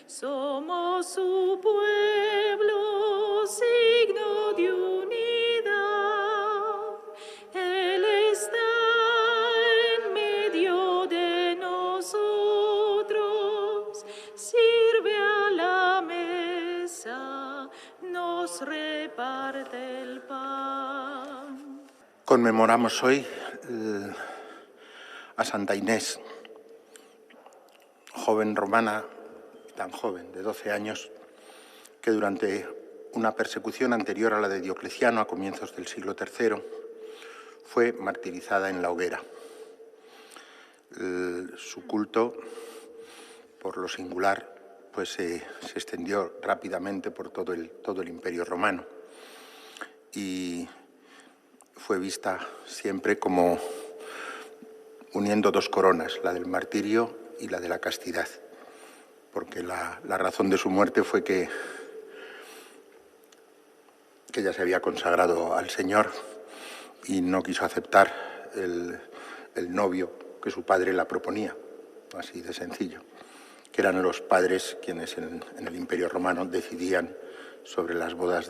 Somos su pueblo, signo de unidad. Él está en medio de nosotros, sirve a la mesa, nos reparte el pan. Conmemoramos hoy a Santa Inés, joven romana, tan joven, de 12 años, que durante una persecución anterior a la de Diocleciano, a comienzos del siglo III, fue martirizada en la hoguera. Su culto, por lo singular, pues se extendió rápidamente por todo el Imperio Romano y fue vista siempre como uniendo dos coronas, la del martirio y la de la castidad, porque la razón de su muerte fue que ella se había consagrado al Señor y no quiso aceptar el novio que su padre la proponía, así de sencillo, que eran los padres quienes en el Imperio Romano decidían sobre las bodas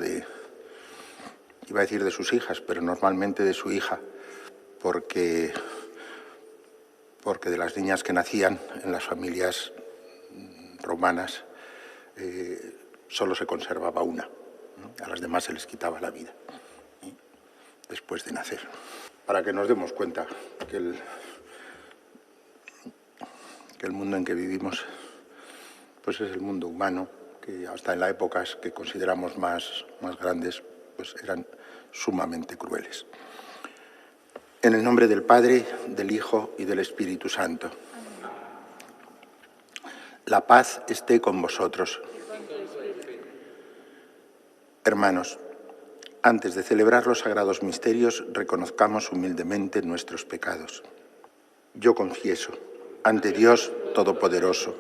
iba a decir de sus hijas, pero normalmente de su hija, porque de las niñas que nacían en las familias romanas solo se conservaba una, ¿no? A las demás se les quitaba la vida después de nacer. Para que nos demos cuenta que el mundo en que vivimos pues es el mundo humano, que hasta en las épocas que consideramos más grandes pues eran sumamente crueles. En el nombre del Padre, del Hijo y del Espíritu Santo. La paz esté con vosotros. Hermanos, antes de celebrar los sagrados misterios, reconozcamos humildemente nuestros pecados. Yo confieso ante Dios Todopoderoso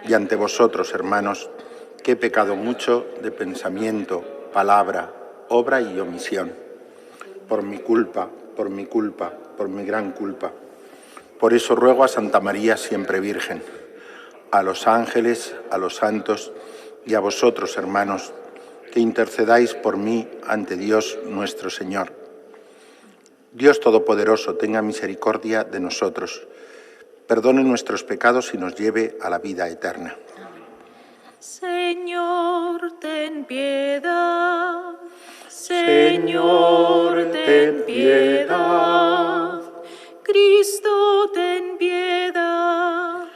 y ante vosotros, hermanos, que he pecado mucho de pensamiento, palabra, obra y omisión, por mi culpa, por mi gran culpa. Por eso ruego a Santa María siempre Virgen, a los ángeles, a los santos y a vosotros, hermanos, que intercedáis por mí ante Dios nuestro Señor. Dios Todopoderoso tenga misericordia de nosotros, perdone nuestros pecados y nos lleve a la vida eterna. Señor, ten piedad. Señor, ten piedad. Cristo, ten piedad.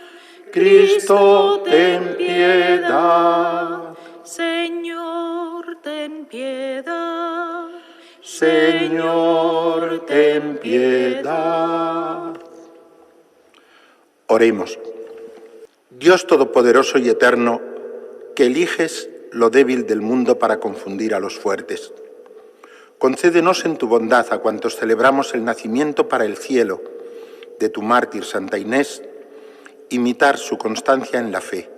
Cristo, ten piedad. Señor, ten piedad. Señor, ten piedad. Oremos. Dios Todopoderoso y Eterno, que eliges lo débil del mundo para confundir a los fuertes, concédenos en tu bondad a cuantos celebramos el nacimiento para el cielo de tu mártir Santa Inés, imitar su constancia en la fe.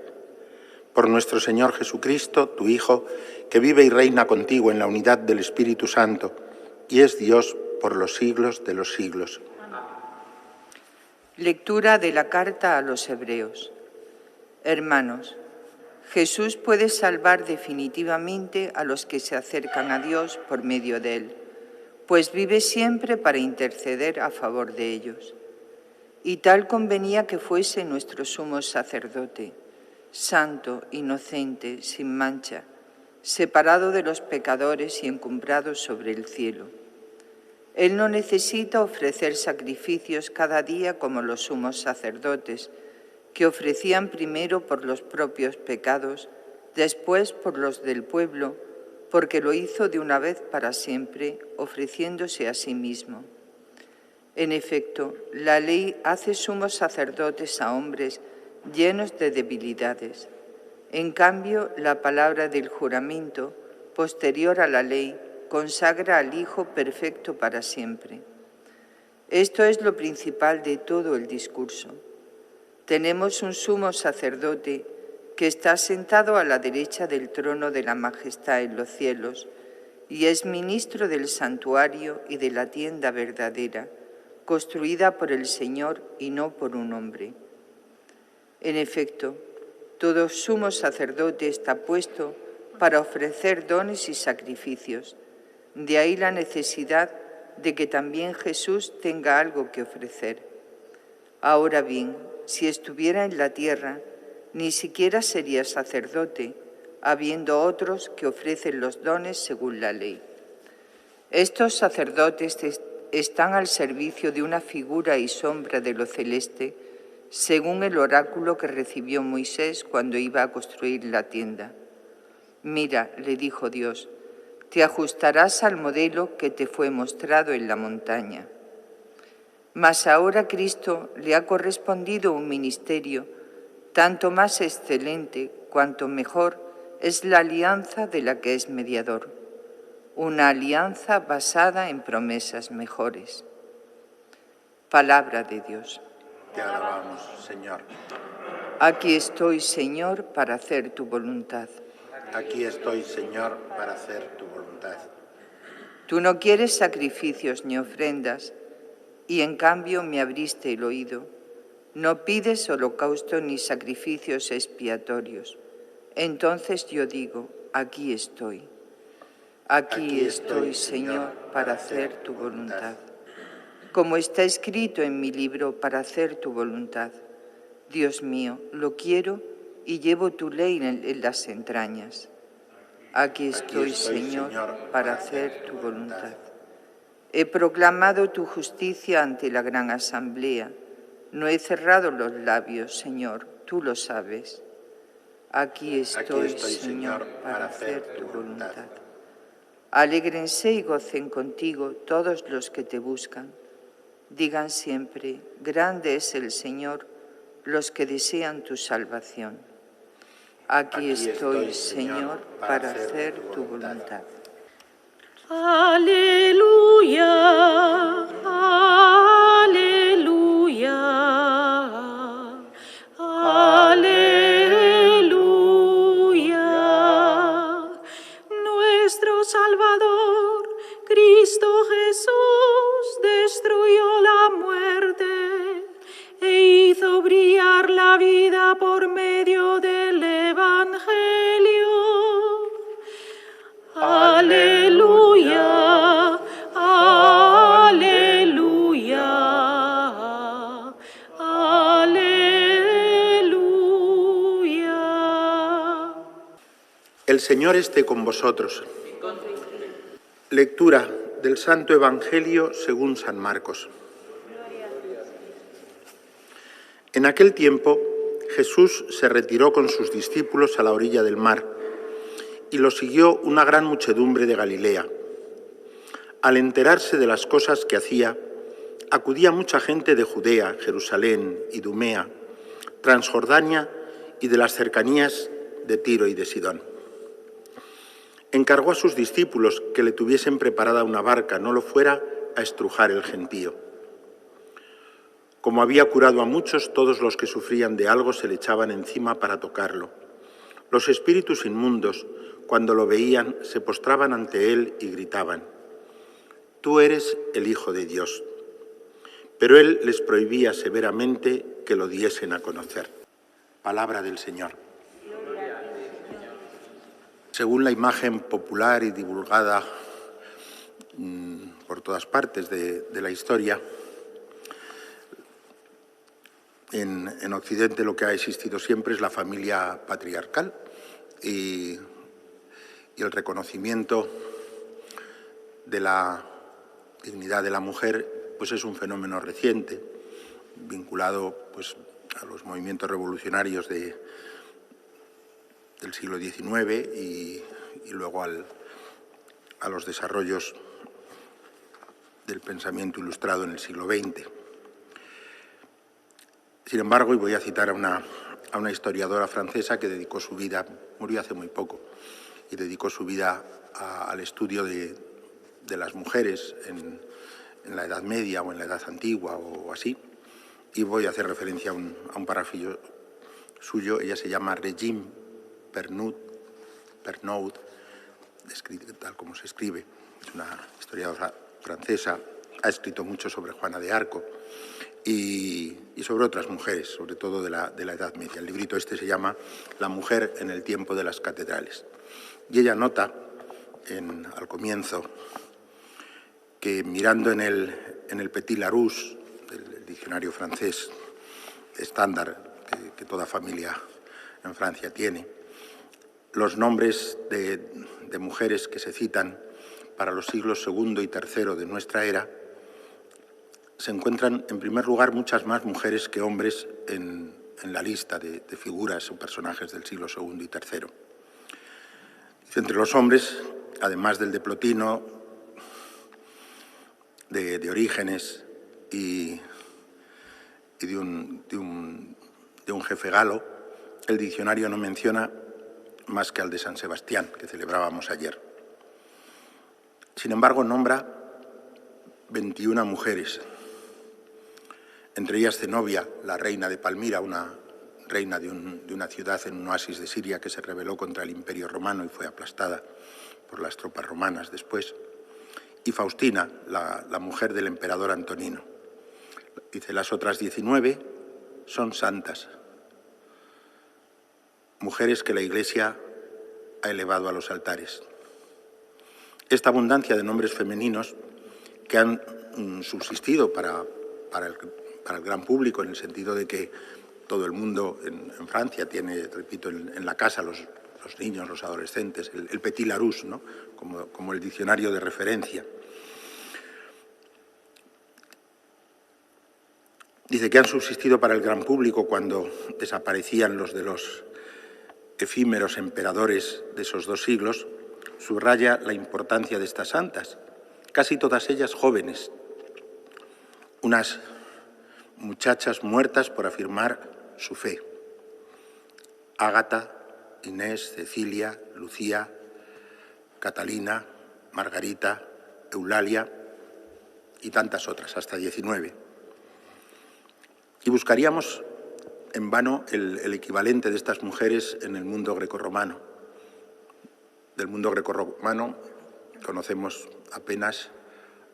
Por nuestro Señor Jesucristo, tu Hijo, que vive y reina contigo en la unidad del Espíritu Santo, y es Dios por los siglos de los siglos. Lectura de la carta a los Hebreos. Hermanos, Jesús puede salvar definitivamente a los que se acercan a Dios por medio de Él, pues vive siempre para interceder a favor de ellos. Y tal convenía que fuese nuestro sumo sacerdote, santo, inocente, sin mancha, separado de los pecadores y encumbrado sobre el cielo. Él no necesita ofrecer sacrificios cada día como los sumos sacerdotes, que ofrecían primero por los propios pecados, después por los del pueblo, porque lo hizo de una vez para siempre, ofreciéndose a sí mismo. En efecto, la ley hace sumos sacerdotes a hombres llenos de debilidades. En cambio, la palabra del juramento, posterior a la ley, consagra al Hijo perfecto para siempre. Esto es lo principal de todo el discurso. Tenemos un sumo sacerdote que está sentado a la derecha del trono de la majestad en los cielos y es ministro del santuario y de la tienda verdadera, construida por el Señor y no por un hombre. En efecto, Todo sumo sacerdote está puesto para ofrecer dones y sacrificios. De ahí la necesidad de que también Jesús tenga algo que ofrecer. Ahora bien, si estuviera en la tierra, ni siquiera sería sacerdote, habiendo otros que ofrecen los dones según la ley. Estos sacerdotes están al servicio de una figura y sombra de lo celeste, según el oráculo que recibió Moisés cuando iba a construir la tienda. Mira, le dijo Dios, te ajustarás al modelo que te fue mostrado en la montaña. Mas ahora a Cristo le ha correspondido un ministerio tanto más excelente cuanto mejor es la alianza de la que es mediador, una alianza basada en promesas mejores. Palabra de Dios. Te alabamos, Señor. Aquí estoy, Señor, para hacer tu voluntad. Aquí estoy, Señor, para hacer tu voluntad. Tú no quieres sacrificios ni ofrendas, y en cambio me abriste el oído. No pides holocausto ni sacrificios expiatorios. Entonces yo digo, aquí estoy. Aquí estoy, Señor, para hacer tu voluntad. Como está escrito en mi libro, para hacer tu voluntad. Dios mío, lo quiero y llevo tu ley en las entrañas. Aquí estoy, Señor, para hacer tu voluntad. He proclamado tu justicia ante la gran asamblea. No he cerrado los labios, Señor, tú lo sabes. Aquí estoy, Señor, para hacer tu voluntad. Alégrense y gocen contigo todos los que te buscan. Digan siempre, grande es el Señor, los que desean tu salvación. Aquí estoy, Señor, para hacer tu voluntad. Aleluya, aleluya, aleluya. Nuestro Salvador, Cristo Jesús, destruyó la muerte e hizo brillar la vida por medio del Evangelio. Aleluya, aleluya, aleluya. El Señor esté con vosotros. Lectura del Santo Evangelio según San Marcos. En aquel tiempo, Jesús se retiró con sus discípulos a la orilla del mar y lo siguió una gran muchedumbre de Galilea. Al enterarse de las cosas que hacía, acudía mucha gente de Judea, Jerusalén, Idumea, Transjordania y de las cercanías de Tiro y de Sidón. Encargó a sus discípulos que le tuviesen preparada una barca, no lo fuera a estrujar el gentío. Como había curado a muchos, todos los que sufrían de algo se le echaban encima para tocarlo. Los espíritus inmundos, cuando lo veían, se postraban ante él y gritaban, «Tú eres el Hijo de Dios». Pero él les prohibía severamente que lo diesen a conocer. Palabra del Señor. Según la imagen popular y divulgada por todas partes de la historia, en Occidente lo que ha existido siempre es la familia patriarcal y el reconocimiento de la dignidad de la mujer pues es un fenómeno reciente, vinculado pues, a los movimientos revolucionarios del siglo XIX y luego a los desarrollos del pensamiento ilustrado en el siglo XX. Sin embargo, y voy a citar a una historiadora francesa que dedicó su vida, murió hace muy poco, y dedicó su vida al estudio de las mujeres en la Edad Media o en la Edad Antigua o así, y voy a hacer referencia a un párrafo suyo. Ella se llama Regine Pernaut, tal como se escribe, es una historiadora francesa, ha escrito mucho sobre Juana de Arco, y sobre otras mujeres, sobre todo de la Edad Media. El librito este se llama La mujer en el tiempo de las catedrales. Y ella nota, al comienzo, que mirando en el Petit Larousse, el diccionario francés estándar que toda familia en Francia tiene, los nombres de mujeres que se citan para los siglos II y III de nuestra era, se encuentran, en primer lugar, muchas más mujeres que hombres en la lista de figuras o personajes del siglo II y III. Entre los hombres, además del de Plotino, de Orígenes y de un jefe galo, el diccionario no menciona más que al de San Sebastián, que celebrábamos ayer. Sin embargo, nombra 21 mujeres, entre ellas Zenobia, la reina de Palmira, una reina de una ciudad en un oasis de Siria que se rebeló contra el Imperio Romano y fue aplastada por las tropas romanas después, y Faustina, la mujer del emperador Antonino. Dice, las otras 19 son santas, mujeres que la Iglesia ha elevado a los altares. Esta abundancia de nombres femeninos que han subsistido para el gran público, en el sentido de que todo el mundo en Francia tiene, repito, en la casa los niños, los adolescentes, el Petit Larousse, ¿no? como el diccionario de referencia. Dice que han subsistido para el gran público cuando desaparecían los de los efímeros emperadores de esos 2 siglos, subraya la importancia de estas santas, casi todas ellas jóvenes, unas muchachas muertas por afirmar su fe. Ágata, Inés, Cecilia, Lucía, Catalina, Margarita, Eulalia y tantas otras, hasta 19. Y buscaríamos en vano el equivalente de estas mujeres en el mundo grecorromano. Del mundo grecorromano conocemos apenas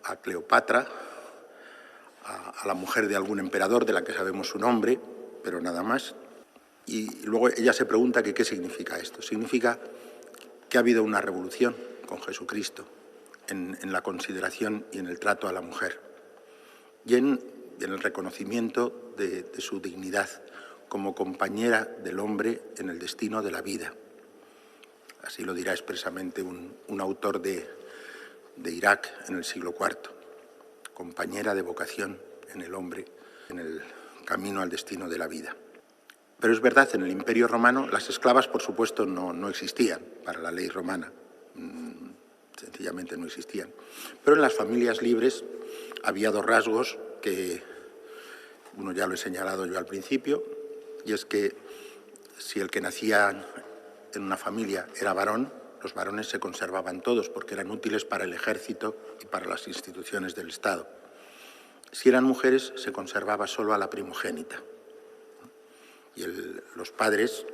a Cleopatra, a la mujer de algún emperador de la que sabemos su nombre, pero nada más. Y luego ella se pregunta que qué significa esto. Significa que ha habido una revolución con Jesucristo en la consideración y en el trato a la mujer y en el reconocimiento de su dignidad como compañera del hombre en el destino de la vida. Así lo dirá expresamente un autor de Irak en el siglo IV. Compañera de vocación en el hombre, en el camino al destino de la vida. Pero es verdad, en el Imperio Romano las esclavas, por supuesto, no existían para la ley romana. Sencillamente no existían. Pero en las familias libres había 2 rasgos que, uno ya lo he señalado yo al principio, y es que si el que nacía en una familia era varón, los varones se conservaban todos porque eran útiles para el ejército y para las instituciones del Estado. Si eran mujeres, se conservaba solo a la primogénita. Y los padres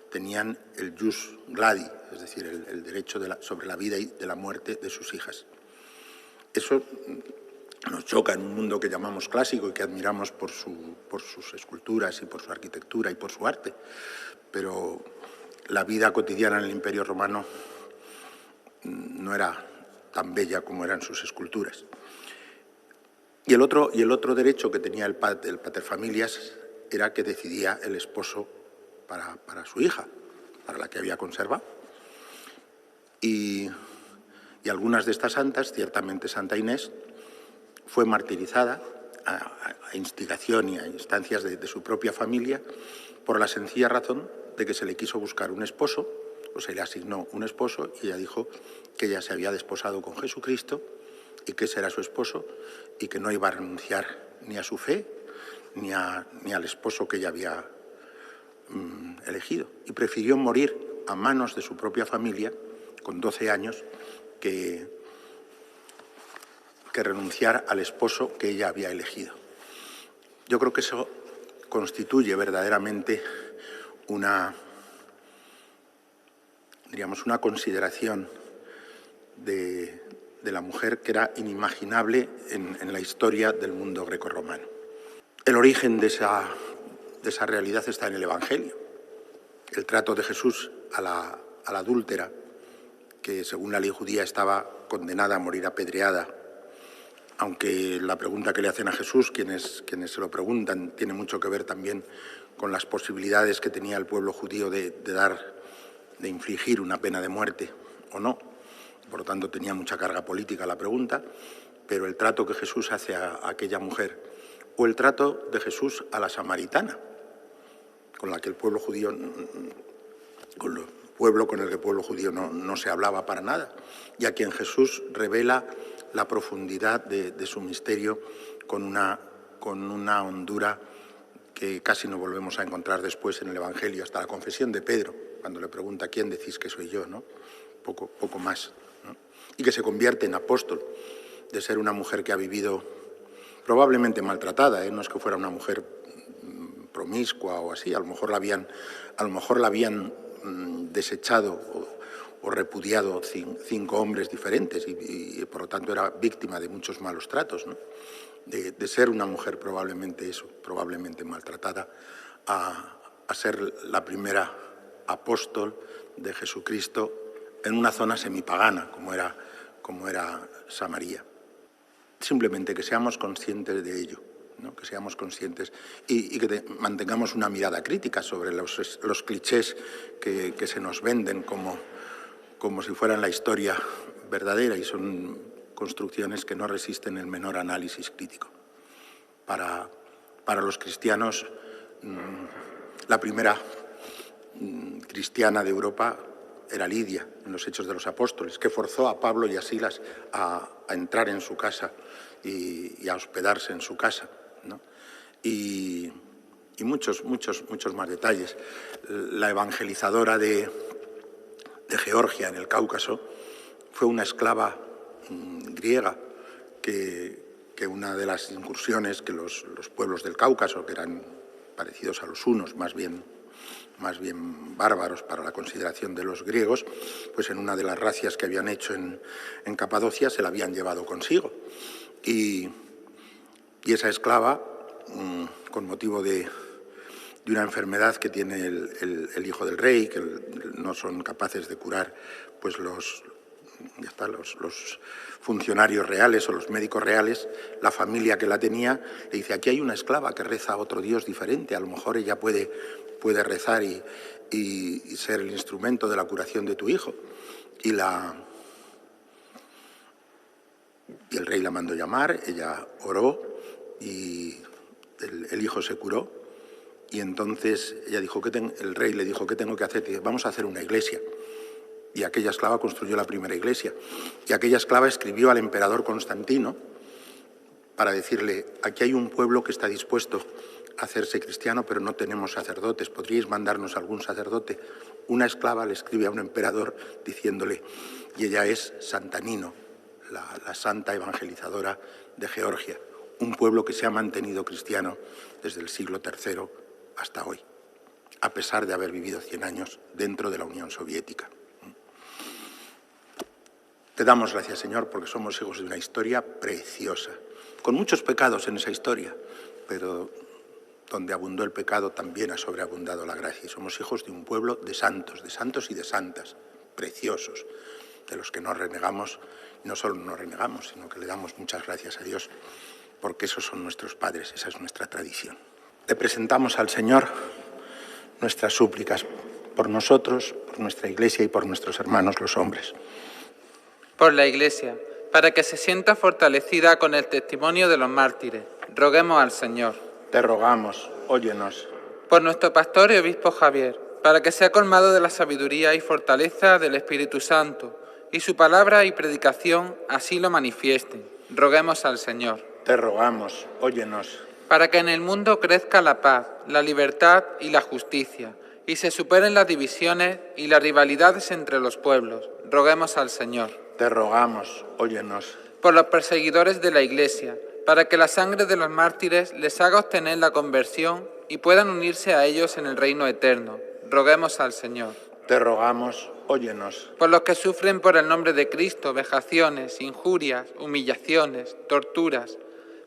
tenían el jus gladi, es decir, el derecho sobre la vida y de la muerte de sus hijas. Eso nos choca en un mundo que llamamos clásico y que admiramos por sus esculturas y por su arquitectura y por su arte. Pero la vida cotidiana en el Imperio Romano no era tan bella como eran sus esculturas. Y el otro derecho que tenía el paterfamilias era que decidía el esposo para su hija, para la que había conservado. Y algunas de estas santas, ciertamente Santa Inés, fue martirizada a instigación y a instancias de su propia familia por la sencilla razón de que se le quiso buscar un esposo, o se le asignó un esposo, y ella dijo que ella se había desposado con Jesucristo y que ese era su esposo y que no iba a renunciar ni a su fe ni al esposo que ella había elegido. Y prefirió morir a manos de su propia familia con 12 años que renunciar al esposo que ella había elegido. Yo creo que eso constituye verdaderamente una consideración de la mujer que era inimaginable en la historia del mundo grecorromano. El origen de esa realidad está en el Evangelio. El trato de Jesús a la adúltera, que según la ley judía estaba condenada a morir apedreada, aunque la pregunta que le hacen a Jesús, quienes se lo preguntan, tiene mucho que ver también con las posibilidades que tenía el pueblo judío de infligir una pena de muerte o no. Por lo tanto, tenía mucha carga política la pregunta, pero el trato que Jesús hace a aquella mujer, o el trato de Jesús a la samaritana, con la que el pueblo judío, con el pueblo judío no se hablaba para nada, y a quien Jesús revela la profundidad de su misterio con una hondura que casi no volvemos a encontrar después en el Evangelio, hasta la confesión de Pedro, cuando le pregunta ¿quién decís que soy yo?, ¿no? Poco más, ¿no? Y que se convierte en apóstol, de ser una mujer que ha vivido probablemente maltratada, no es que fuera una mujer promiscua o así, a lo mejor la habían desechado o repudiado 5 hombres diferentes y por lo tanto era víctima de muchos malos tratos, ¿no? De ser una mujer probablemente maltratada, a ser la primera apóstol de Jesucristo en una zona semipagana como era Samaria. Simplemente que seamos conscientes de ello, ¿no? Que seamos conscientes y que mantengamos una mirada crítica sobre los clichés que se nos venden como si fueran la historia verdadera, y son construcciones que no resisten el menor análisis crítico. Para los cristianos, la primera cristiana de Europa era Lidia, en los Hechos de los Apóstoles, que forzó a Pablo y a Silas a entrar en su casa y a hospedarse en su casa, ¿no? Y muchos más detalles. La evangelizadora de Georgia, en el Cáucaso, fue una esclava griega que una de las incursiones que los pueblos del Cáucaso, que eran parecidos a los hunos, más bien bárbaros para la consideración de los griegos, pues en una de las razias que habían hecho en Capadocia se la habían llevado consigo. Y esa esclava, con motivo de una enfermedad que tiene el hijo del rey, que no son capaces de curar pues los funcionarios reales o los médicos reales, la familia que la tenía le dice: aquí hay una esclava que reza a otro Dios diferente, a lo mejor ella puede rezar y ser el instrumento de la curación de tu hijo. Y el rey la mandó llamar, ella oró y el hijo se curó. Y entonces ella dijo el rey le dijo: ¿qué tengo que hacer? Dice: vamos a hacer una iglesia. Y aquella esclava construyó la primera iglesia. Y aquella esclava escribió al emperador Constantino para decirle: aquí hay un pueblo que está dispuesto a hacerse cristiano, pero no tenemos sacerdotes. ¿Podríais mandarnos algún sacerdote? Una esclava le escribe a un emperador diciéndole, y ella es Santa Nino, la santa evangelizadora de Georgia, un pueblo que se ha mantenido cristiano desde el siglo III hasta hoy, a pesar de haber vivido 100 años dentro de la Unión Soviética. Te damos gracias, Señor, porque somos hijos de una historia preciosa, con muchos pecados en esa historia, pero donde abundó el pecado también ha sobreabundado la gracia. Y somos hijos de un pueblo de santos y de santas, preciosos, de los que nos renegamos, y no solo nos renegamos, sino que le damos muchas gracias a Dios, porque esos son nuestros padres, esa es nuestra tradición. Le presentamos al Señor nuestras súplicas por nosotros, por nuestra Iglesia y por nuestros hermanos los hombres. Por la Iglesia, para que se sienta fortalecida con el testimonio de los mártires, roguemos al Señor. Te rogamos, óyenos. Por nuestro pastor y obispo Javier, para que sea colmado de la sabiduría y fortaleza del Espíritu Santo, y su palabra y predicación así lo manifiesten, roguemos al Señor. Te rogamos, óyenos. Para que en el mundo crezca la paz, la libertad y la justicia, y se superen las divisiones y las rivalidades entre los pueblos, roguemos al Señor. Te rogamos, óyenos. Por los perseguidores de la Iglesia, para que la sangre de los mártires les haga obtener la conversión y puedan unirse a ellos en el reino eterno, roguemos al Señor. Te rogamos, óyenos. Por los que sufren por el nombre de Cristo vejaciones, injurias, humillaciones, torturas,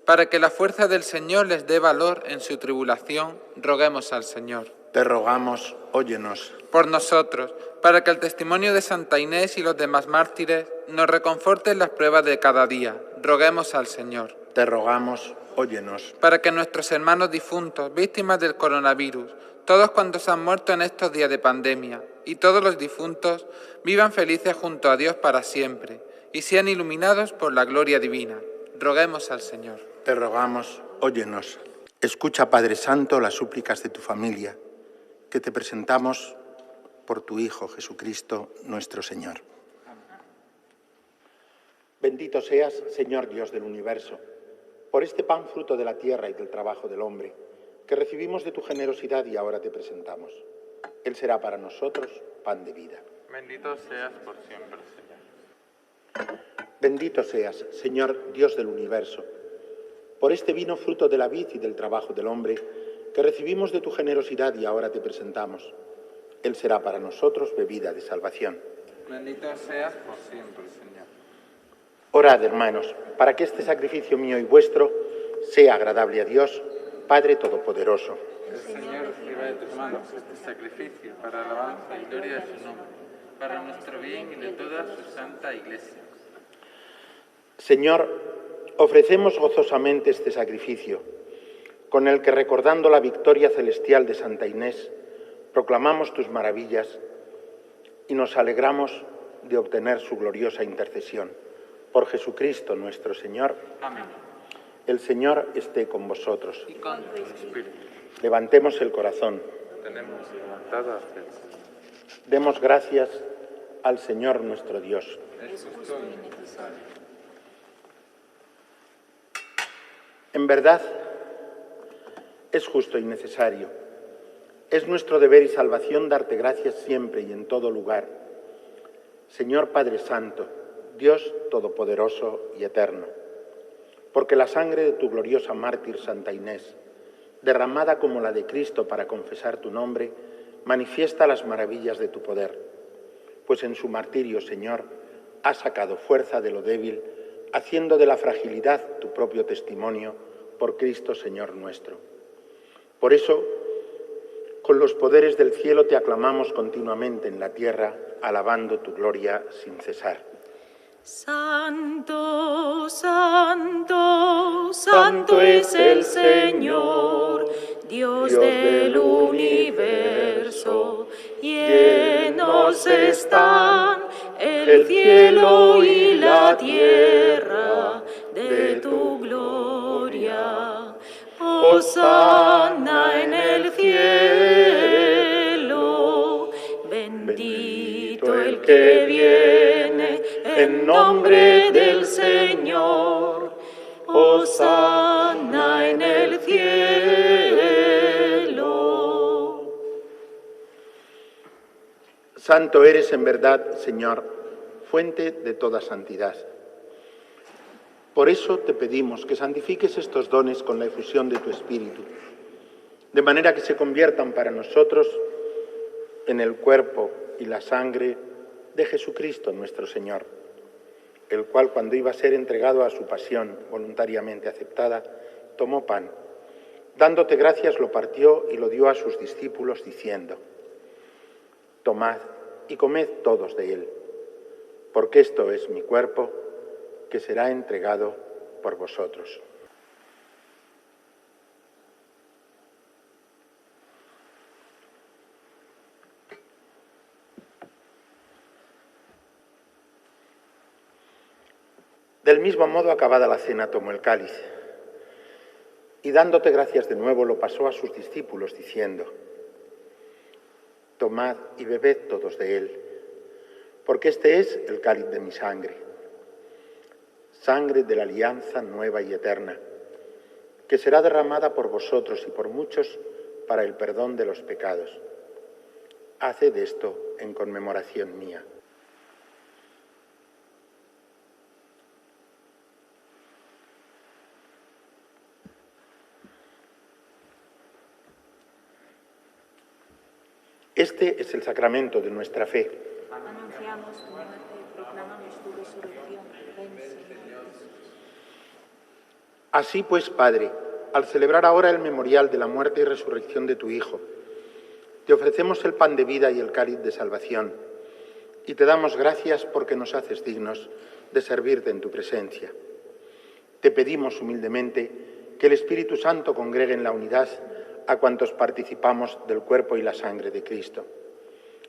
Para que la fuerza del Señor les dé valor en su tribulación, roguemos al Señor. Te rogamos, óyenos. Por nosotros, para que el testimonio de Santa Inés y los demás mártires nos reconforte en las pruebas de cada día, roguemos al Señor. Te rogamos, óyenos. Para que nuestros hermanos difuntos, víctimas del coronavirus, todos cuantos han muerto en estos días de pandemia, y todos los difuntos, vivan felices junto a Dios para siempre, y sean iluminados por la gloria divina. Roguemos al Señor. Te rogamos, óyenos. Escucha, Padre Santo, las súplicas de tu familia, que te presentamos por tu Hijo Jesucristo, nuestro Señor. Bendito seas, Señor Dios del universo, por este pan fruto de la tierra y del trabajo del hombre, que recibimos de tu generosidad y ahora te presentamos. Él será para nosotros pan de vida. Bendito seas por siempre, Señor. Bendito seas, Señor Dios del universo, por este vino fruto de la vid y del trabajo del hombre, que recibimos de tu generosidad y ahora te presentamos. Él será para nosotros bebida de salvación. Bendito seas por siempre, Señor. Orad, hermanos, para que este sacrificio mío y vuestro sea agradable a Dios, Padre Todopoderoso. El Señor reciba de tus manos este sacrificio para alabanza y gloria de su nombre, para nuestro bien y de toda su santa Iglesia. Señor, ofrecemos gozosamente este sacrificio, con el que, recordando la victoria celestial de Santa Inés, proclamamos tus maravillas y nos alegramos de obtener su gloriosa intercesión. Por Jesucristo nuestro Señor. Amén. El Señor esté con vosotros. Y con tu espíritu. Levantemos el corazón. Tenemos levantado hacia el Señor. Demos gracias al Señor nuestro Dios. Es justo y necesario. En verdad, es justo y necesario. Es nuestro deber y salvación darte gracias siempre y en todo lugar. Señor Padre Santo, Dios Todopoderoso y Eterno, porque la sangre de tu gloriosa mártir Santa Inés, derramada como la de Cristo para confesar tu nombre, manifiesta las maravillas de tu poder, pues en su martirio, Señor, has sacado fuerza de lo débil, haciendo de la fragilidad tu propio testimonio, por Cristo Señor nuestro. Por eso, con los poderes del cielo te aclamamos continuamente en la tierra, alabando tu gloria sin cesar. Santo, santo, santo es el Señor, Dios del universo. Llenos están el cielo y la tierra de tu gloria. Hosana en el cielo, bendito el que viene en nombre del Señor. Hosana en el cielo. Santo eres en verdad, Señor, fuente de toda santidad. Por eso te pedimos que santifiques estos dones con la efusión de tu Espíritu, de manera que se conviertan para nosotros en el cuerpo y la sangre de Jesucristo nuestro Señor, el cual, cuando iba a ser entregado a su pasión voluntariamente aceptada, tomó pan. Dándote gracias, lo partió y lo dio a sus discípulos, diciendo: Tomad y comed todos de él, porque esto es mi cuerpo, que será entregado por vosotros. Del mismo modo, acabada la cena, tomó el cáliz y, dándote gracias de nuevo, lo pasó a sus discípulos, diciendo: Tomad y bebed todos de él, porque este es el cáliz de mi sangre, sangre de la alianza nueva y eterna, que será derramada por vosotros y por muchos para el perdón de los pecados. Haced esto en conmemoración mía. Este es el sacramento de nuestra fe. Anunciamos tu muerte y proclamamos tu resurrección. Ven, Señor Jesús. Así pues, Padre, al celebrar ahora el memorial de la muerte y resurrección de tu Hijo, te ofrecemos el pan de vida y el cáliz de salvación, y te damos gracias porque nos haces dignos de servirte en tu presencia. Te pedimos humildemente que el Espíritu Santo congregue en la unidad a cuantos participamos del cuerpo y la sangre de Cristo.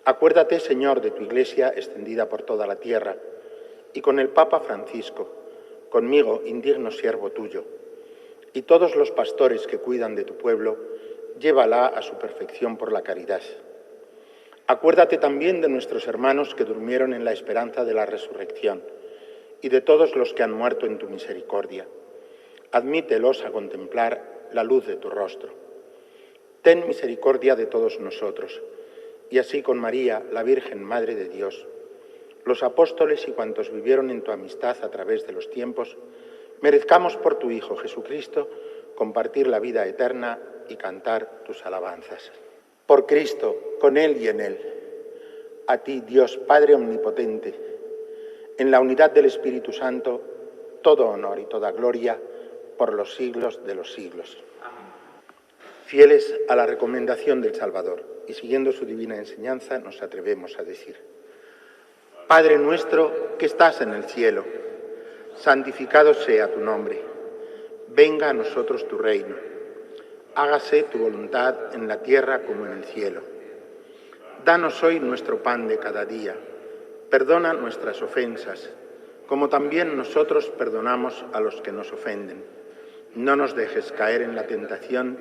Acuérdate, Señor, de tu Iglesia extendida por toda la tierra, y con el Papa Francisco, conmigo, indigno siervo tuyo, y todos los pastores que cuidan de tu pueblo, llévala a su perfección por la caridad. Acuérdate también de nuestros hermanos que durmieron en la esperanza de la resurrección, y de todos los que han muerto en tu misericordia. Admítelos a contemplar la luz de tu rostro. Ten misericordia de todos nosotros, y así con María, la Virgen Madre de Dios, los apóstoles y cuantos vivieron en tu amistad a través de los tiempos, merezcamos por tu Hijo Jesucristo compartir la vida eterna y cantar tus alabanzas. Por Cristo, con Él y en Él, a ti, Dios Padre Omnipotente, en la unidad del Espíritu Santo, todo honor y toda gloria por los siglos de los siglos. Amén. Fieles a la recomendación del Salvador y siguiendo su divina enseñanza, nos atrevemos a decir: Padre nuestro que estás en el cielo, santificado sea tu nombre. Venga a nosotros tu reino. Hágase tu voluntad en la tierra como en el cielo. Danos hoy nuestro pan de cada día. Perdona nuestras ofensas, como también nosotros perdonamos a los que nos ofenden. No nos dejes caer en la tentación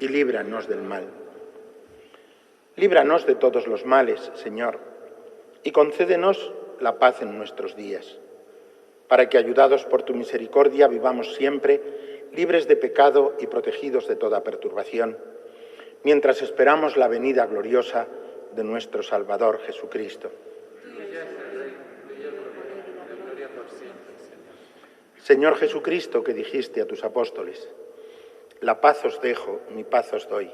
y líbranos del mal. Líbranos de todos los males, Señor, y concédenos la paz en nuestros días, para que, ayudados por tu misericordia, vivamos siempre libres de pecado y protegidos de toda perturbación, mientras esperamos la venida gloriosa de nuestro Salvador Jesucristo. Señor Jesucristo, que dijiste a tus apóstoles: la paz os dejo, mi paz os doy.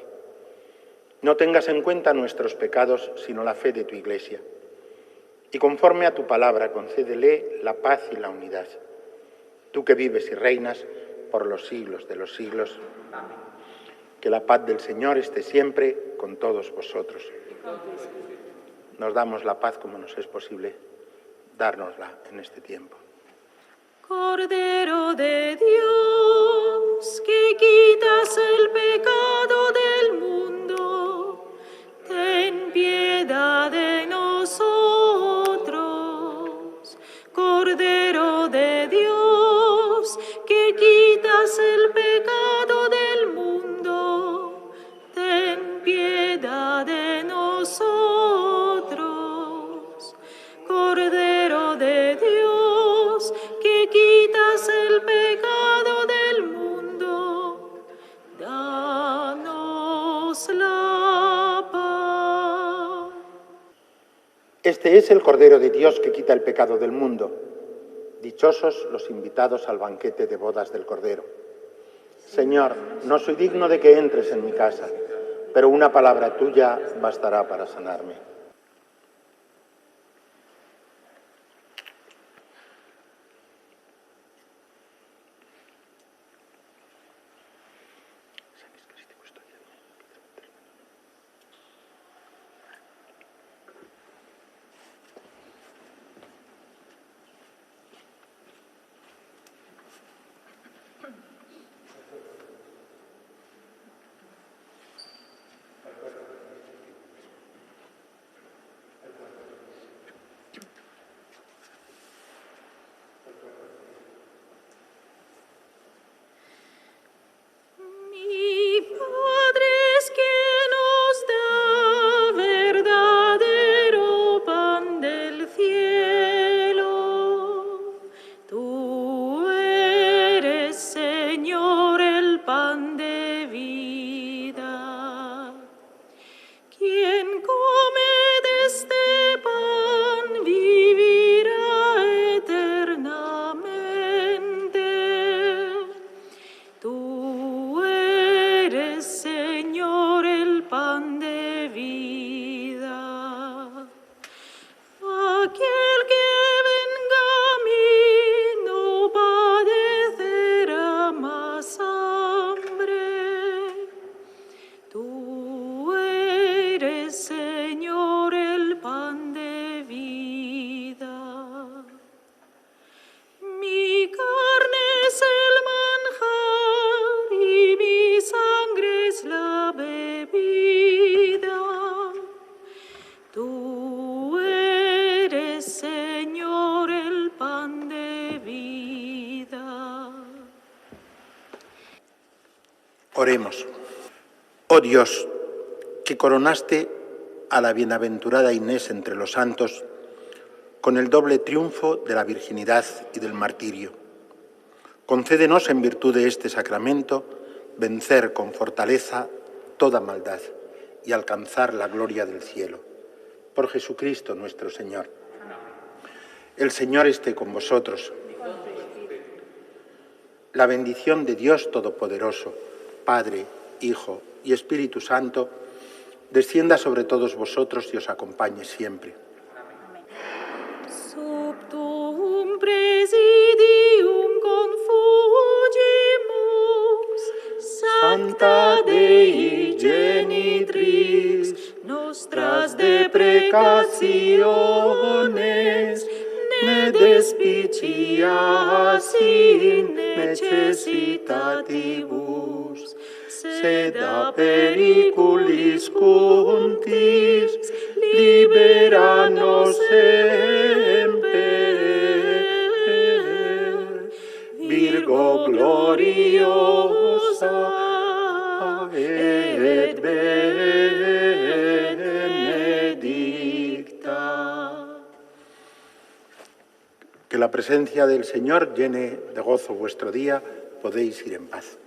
No tengas en cuenta nuestros pecados, sino la fe de tu Iglesia. Y conforme a tu palabra, concédele la paz y la unidad. Tú que vives y reinas por los siglos de los siglos. Amén. Que la paz del Señor esté siempre con todos vosotros. Nos damos la paz como nos es posible dárnosla en este tiempo. Cordero de Dios, que quitas el pecado del mundo, ten piedad de nosotros. Cordero de Dios, que quitas el pecado del mundo, ten piedad de nosotros. Cordero de Dios, que quitas el pecado del mundo, danos la paz. Este es el Cordero de Dios que quita el pecado del mundo. Dichosos los invitados al banquete de bodas del Cordero. Señor, no soy digno de que entres en mi casa, pero una palabra tuya bastará para sanarme. Oremos. Oh Dios, que coronaste a la bienaventurada Inés entre los santos con el doble triunfo de la virginidad y del martirio, concédenos en virtud de este sacramento vencer con fortaleza toda maldad y alcanzar la gloria del cielo. Por Jesucristo nuestro Señor. El Señor esté con vosotros. La bendición de Dios Todopoderoso, Padre, Hijo y Espíritu Santo, descienda sobre todos vosotros y os acompañe siempre. Sub tuum presidium confugimus, Sancta Dei Genitris, nostras deprecationes, ne despicias in necessitatibus, sed a periculis contis, libera nos semper. Virgo gloriosa et benedicta. Que la presencia del Señor llene de gozo vuestro día. Podéis ir en paz.